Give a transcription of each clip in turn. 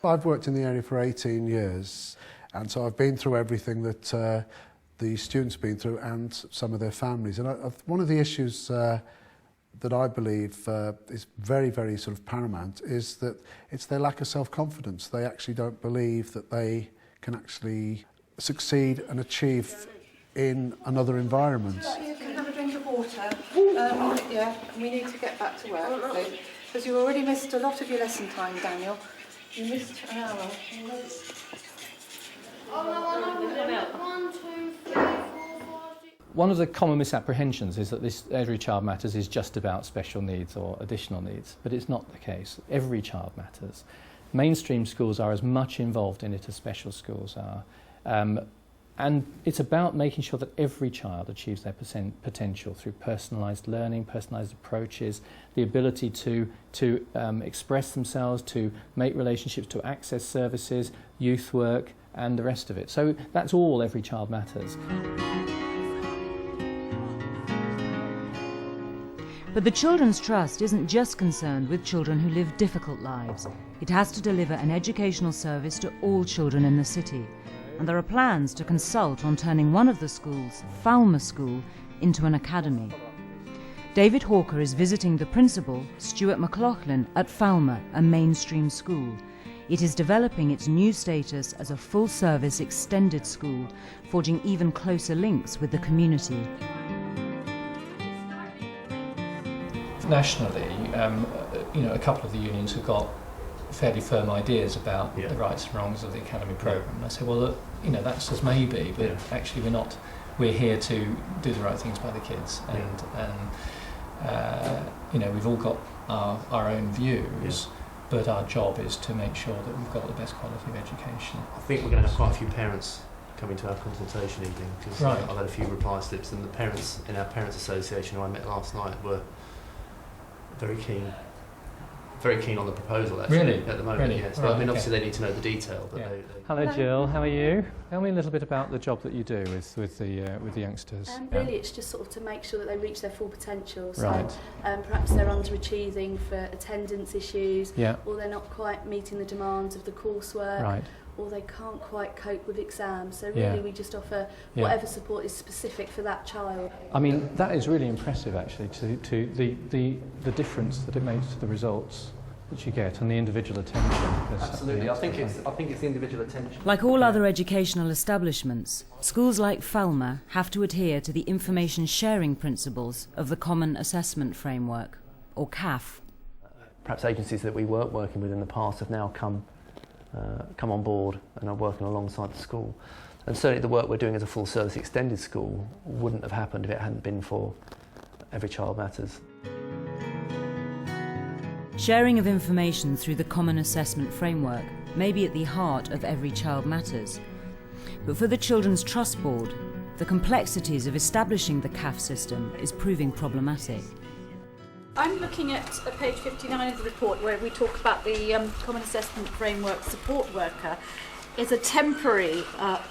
I've worked in the area for 18 years, and so I've been through everything that the students have been through and some of their families. And one of the issues that I believe is very, very sort of paramount is that it's their lack of self-confidence. They actually don't believe that they can actually succeed and achieve in another environment. You can have a drink of water. Yeah, we need to get back to work, because you already missed a lot of your lesson time, Daniel. You missed an hour. One, two, three, 4, 5, 6. One of the common misapprehensions is that this Every Child Matters is just about special needs or additional needs, but it's not the case. Every child matters. Mainstream schools are as much involved in it as special schools are. And it's about making sure that every child achieves their potential through personalised learning, personalised approaches, the ability to express themselves, to make relationships, to access services, youth work, and the rest of it. So that's all Every Child Matters. But the Children's Trust isn't just concerned with children who live difficult lives. It has to deliver an educational service to all children in the city. And there are plans to consult on turning one of the schools, Falmer School, into an academy. David Hawker is visiting the principal, Stuart McLaughlin, at Falmer, a mainstream school. It is developing its new status as a full-service extended school, forging even closer links with the community. Nationally, a couple of the unions have got fairly firm ideas about the rights and wrongs of the academy programme. And I say, well, look, that's as maybe, but actually we're here to do the right things by the kids, and we've all got our own views, but our job is to make sure that we've got the best quality of education. I think we're going to have quite a few parents coming to our consultation evening, because I've had a few reply slips, and the parents in our Parents Association who I met last night were very keen on the proposal, actually. Really? At the moment, really? yes. Right, obviously they need to know the detail. But Hello, Jill. How are you? Tell me a little bit about the job that you do with the youngsters. Really, it's just sort of to make sure that they reach their full potential. So, right. Perhaps they're underachieving for attendance issues, Yeah. or they're not quite meeting the demands of the coursework, Right. or they can't quite cope with exams. So really, we just offer whatever support is specific for that child. I mean, that is really impressive, actually, to the difference that it makes to the results that you get and the individual attention. Absolutely, I think it's the individual attention. Like all other educational establishments, schools like Falmer have to adhere to the information sharing principles of the Common Assessment Framework, or CAF. Perhaps agencies that we weren't working with in the past have now come on board and are working alongside the school. And certainly the work we're doing as a full service extended school wouldn't have happened if it hadn't been for Every Child Matters. Sharing of information through the Common Assessment Framework may be at the heart of Every Child Matters. But for the Children's Trust Board, the complexities of establishing the CAF system is proving problematic. I'm looking at page 59 of the report, where we talk about the Common Assessment Framework support worker is a temporary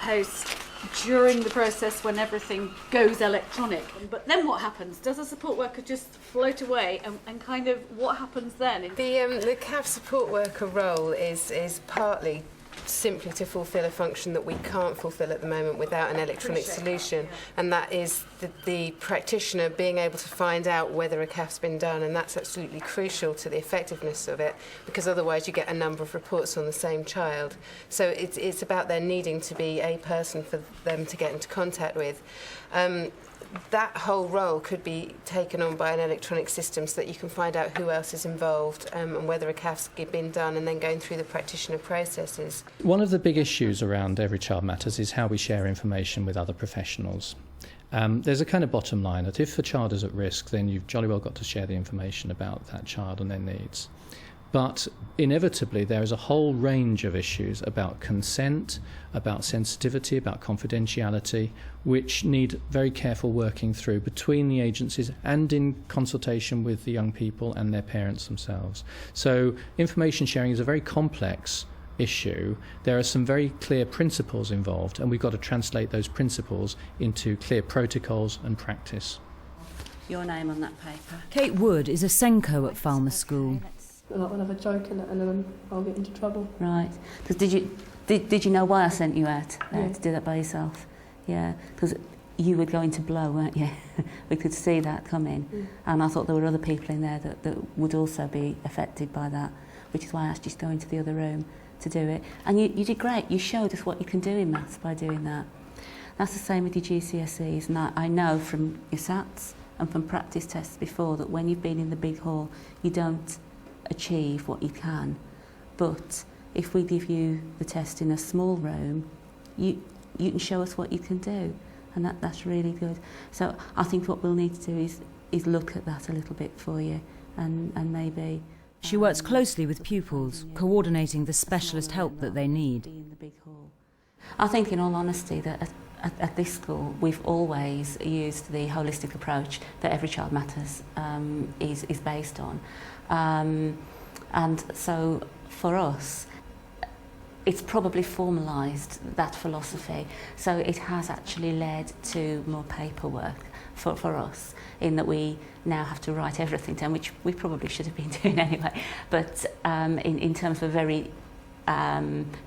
post during the process when everything goes electronic. But then what happens? Does a support worker just float away, and kind of what happens then? The CAF support worker role is partly simply to fulfil a function that we can't fulfil at the moment without an electronic solution, and that is the practitioner being able to find out whether a CAF's been done, and that's absolutely crucial to the effectiveness of it, because otherwise you get a number of reports on the same child. So it's about there needing to be a person for them to get into contact with. That whole role could be taken on by an electronic system so that you can find out who else is involved and whether a CAF's been done, and then going through the practitioner processes. One of the big issues around Every Child Matters is how we share information with other professionals. There's a kind of bottom line that if a child is at risk, then you've jolly well got to share the information about that child and their needs. But inevitably there is a whole range of issues about consent, about sensitivity, about confidentiality, which need very careful working through between the agencies and in consultation with the young people and their parents themselves. So information sharing is a very complex issue. There are some very clear principles involved, and we've got to translate those principles into clear protocols and practice. Your name on that paper. Kate Wood is a Senko at Falmer School. Like when I have a joke in it and then I'll get into trouble. Right. Did you know why I sent you out to do that by yourself? Yeah, because you would go into blow, weren't you? We could see that coming. And I thought there were other people in there that would also be affected by that, which is why I asked you to go into the other room to do it. And you did great. You showed us what you can do in maths by doing that. That's the same with your GCSEs, and I know from your SATs and from practice tests before that when you've been in the big hall, you don't achieve what you can. But if we give you the test in a small room, you can show us what you can do, and that's really good. So I think what we'll need to do is look at that a little bit for you, and maybe... She works closely with pupils, coordinating the specialist help that they need. I think, in all honesty, that at this school we've always used the holistic approach that Every Child Matters is based on. And so for us, it's probably formalised that philosophy. So it has actually led to more paperwork for us, in that we now have to write everything down, which we probably should have been doing anyway. But in terms of a very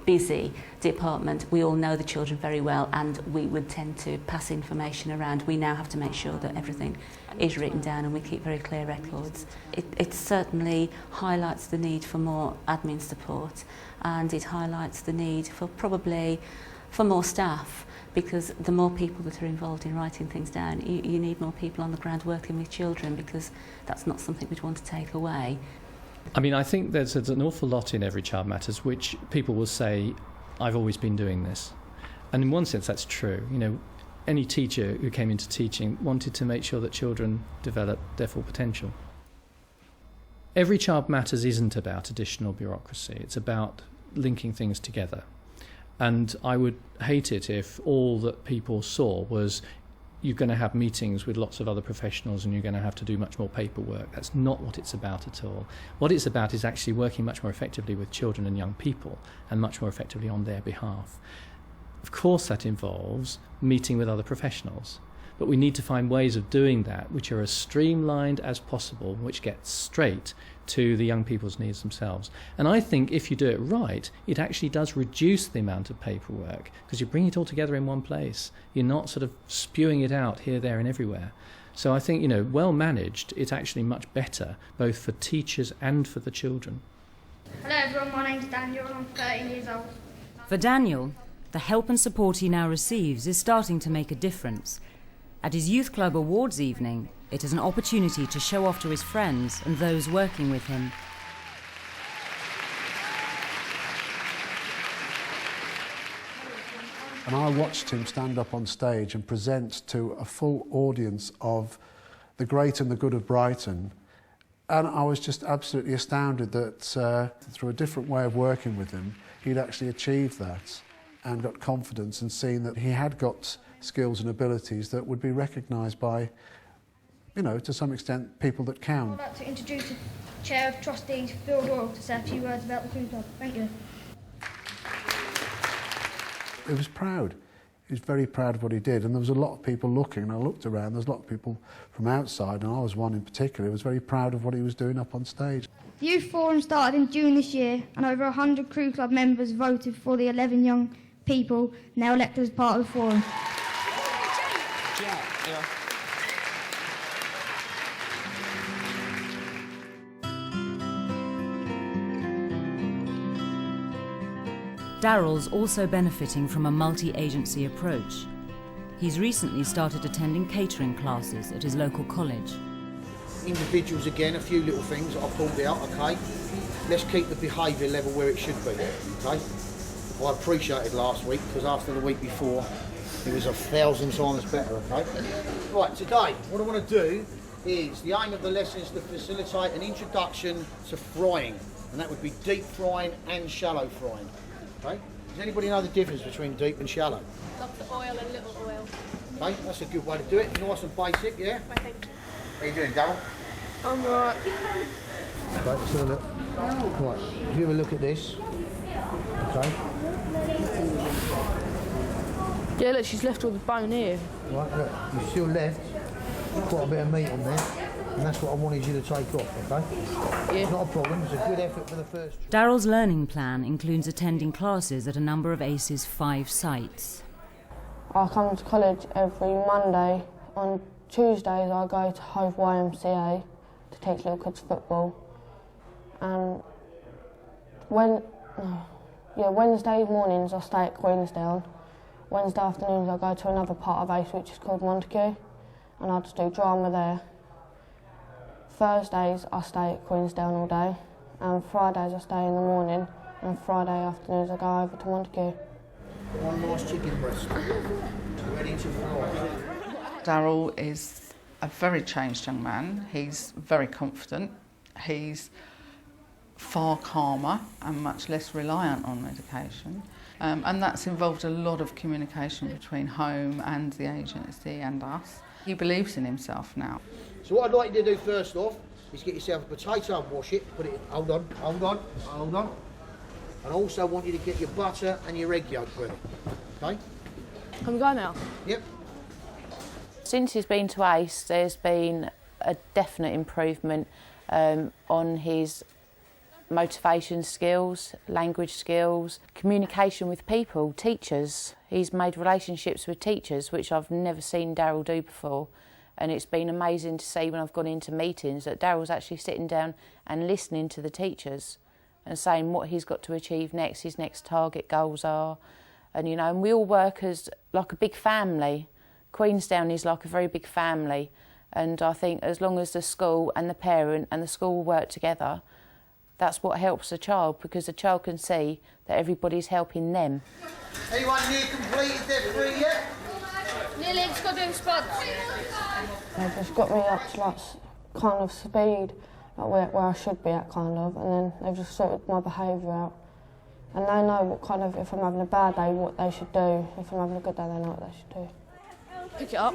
busy department, we all know the children very well, and we would tend to pass information around. We now have to make sure that everything is written down, and we keep very clear records. It certainly highlights the need for more admin support, and it highlights the need for probably for more staff, because the more people that are involved in writing things down, you need more people on the ground working with children, because that's not something we'd want to take away. I mean, I think there's an awful lot in Every Child Matters which people will say, I've always been doing this. And in one sense, that's true. You know, any teacher who came into teaching wanted to make sure that children develop their full potential. Every Child Matters isn't about additional bureaucracy. It's about linking things together. And I would hate it if all that people saw was you're going to have meetings with lots of other professionals and you're going to have to do much more paperwork. That's not what it's about at all. What it's about is actually working much more effectively with children and young people, and much more effectively on their behalf. Of course that involves meeting with other professionals, but we need to find ways of doing that which are as streamlined as possible, which get straight to the young people's needs themselves. And I think if you do it right, it actually does reduce the amount of paperwork, because you bring it all together in one place. You're not sort of spewing it out here, there and everywhere. So I think, you know, well managed, it's actually much better, both for teachers and for the children. Hello everyone, my name's Daniel and I'm 13 years old. For Daniel, the help and support he now receives is starting to make a difference. At his youth club awards evening, it is an opportunity to show off to his friends and those working with him. And I watched him stand up on stage and present to a full audience of the great and the good of Brighton. And I was just absolutely astounded that through a different way of working with him, he'd actually achieved that and got confidence, and seen that he had got skills and abilities that would be recognised by, you know, to some extent, people that count. I'd like to introduce the Chair of Trustees, Phil Doyle, to say a few words about the Crew Club. Thank you. He was proud. He was very proud of what he did, and there was a lot of people looking, and I looked around, there's a lot of people from outside, and I was one in particular who was very proud of what he was doing up on stage. The Youth Forum started in June this year, and over 100 Crew Club members voted for the 11 young people now elected as part of the forum. Daryl's also benefiting from a multi-agency approach. He's recently started attending catering classes at his local college. Individuals again, a few little things that I've pulled out, okay? Let's keep the behaviour level where it should be, okay? I appreciated last week, because after the week before, it was 1,000 times better, okay? Right, today, what I want to do is, the aim of the lesson is to facilitate an introduction to frying, and that would be deep frying and shallow frying, okay? Does anybody know the difference between deep and shallow? Lots of oil and little oil. Okay, that's a good way to do it, nice and basic, yeah? I think. How you doing, Darryl? I'm alright. Okay, let's have a look. Right, if you have a look at this, okay? Yeah, look, she's left all the bone here. Right, look, you still left quite a bit of meat on there. And that's what I wanted you to take off, okay? Yeah. Not a problem, it's a good effort for the first... Daryl's learning plan includes attending classes at a number of ACE's 5 sites. I come to college every Monday. On Tuesdays I go to Hove YMCA to teach little kids football. And Wednesday mornings I stay at Queensdown. Wednesday afternoons I go to another part of ACE which is called Montague, and I just do drama there. Thursdays I stay at Queensdown all day, and Fridays I stay in the morning, and Friday afternoons I go over to Montague. One nice chicken breast, ready to fry. Daryl is a very changed young man. He's very confident. He's far calmer and much less reliant on medication. And that's involved a lot of communication between home and the agency and us. He believes in himself now. So what I'd like you to do first off is get yourself a potato and wash it, put it, hold on. And I also want you to get your butter and your egg yolk ready, okay? Can we go now? Yep. Since he's been to ACE, there's been a definite improvement on his motivation skills, language skills, communication with people, teachers. He's made relationships with teachers, which I've never seen Daryl do before. And it's been amazing to see when I've gone into meetings that Daryl's actually sitting down and listening to the teachers and saying what he's got to achieve next, his next target goals are. And, you know, and we all work as like a big family. Queensdown is like a very big family. And I think as long as the school and the parent and the school work together, that's what helps the child, because the child can see that everybody's helping them. Anyone here completed their 3 yet? Nearly, just got to do spots. They just got me up to like kind of speed, like where I should be at kind of, and then they've just sorted my behaviour out. And they know what kind of, if I'm having a bad day, what they should do. If I'm having a good day, they know what they should do. Pick it up.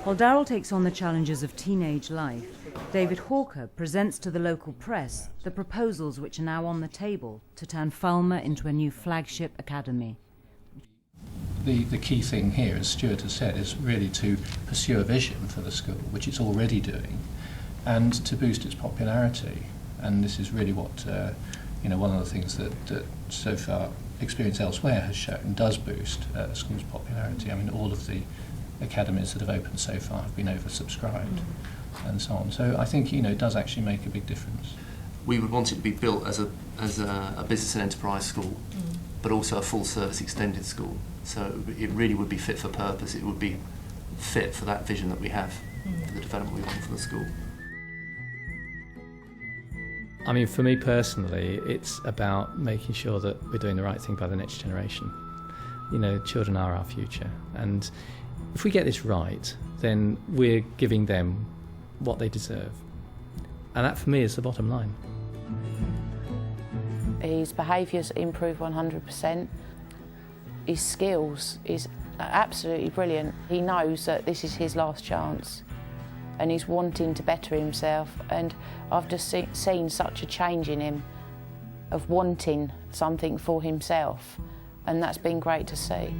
While Daryl takes on the challenges of teenage life, David Hawker presents to the local press the proposals which are now on the table to turn Falmer into a new flagship academy. The key thing here, as Stuart has said, is really to pursue a vision for the school, which it's already doing, and to boost its popularity. And this is really what, one of the things that so far experience elsewhere has shown does boost a school's popularity. I mean, all of the academies that have opened so far have been oversubscribed and so on. So I think, it does actually make a big difference. We would want it to be built as a business and enterprise school, but also a full-service extended school. So it really would be fit for purpose. It would be fit for that vision that we have, for the development we want for the school. I mean, for me personally, it's about making sure that we're doing the right thing by the next generation. Children are our future, and if we get this right, then we're giving them what they deserve. And that, for me, is the bottom line. His behaviour's improved 100%. His skills is absolutely brilliant. He knows that this is his last chance and he's wanting to better himself. And I've just seen such a change in him of wanting something for himself, and that's been great to see.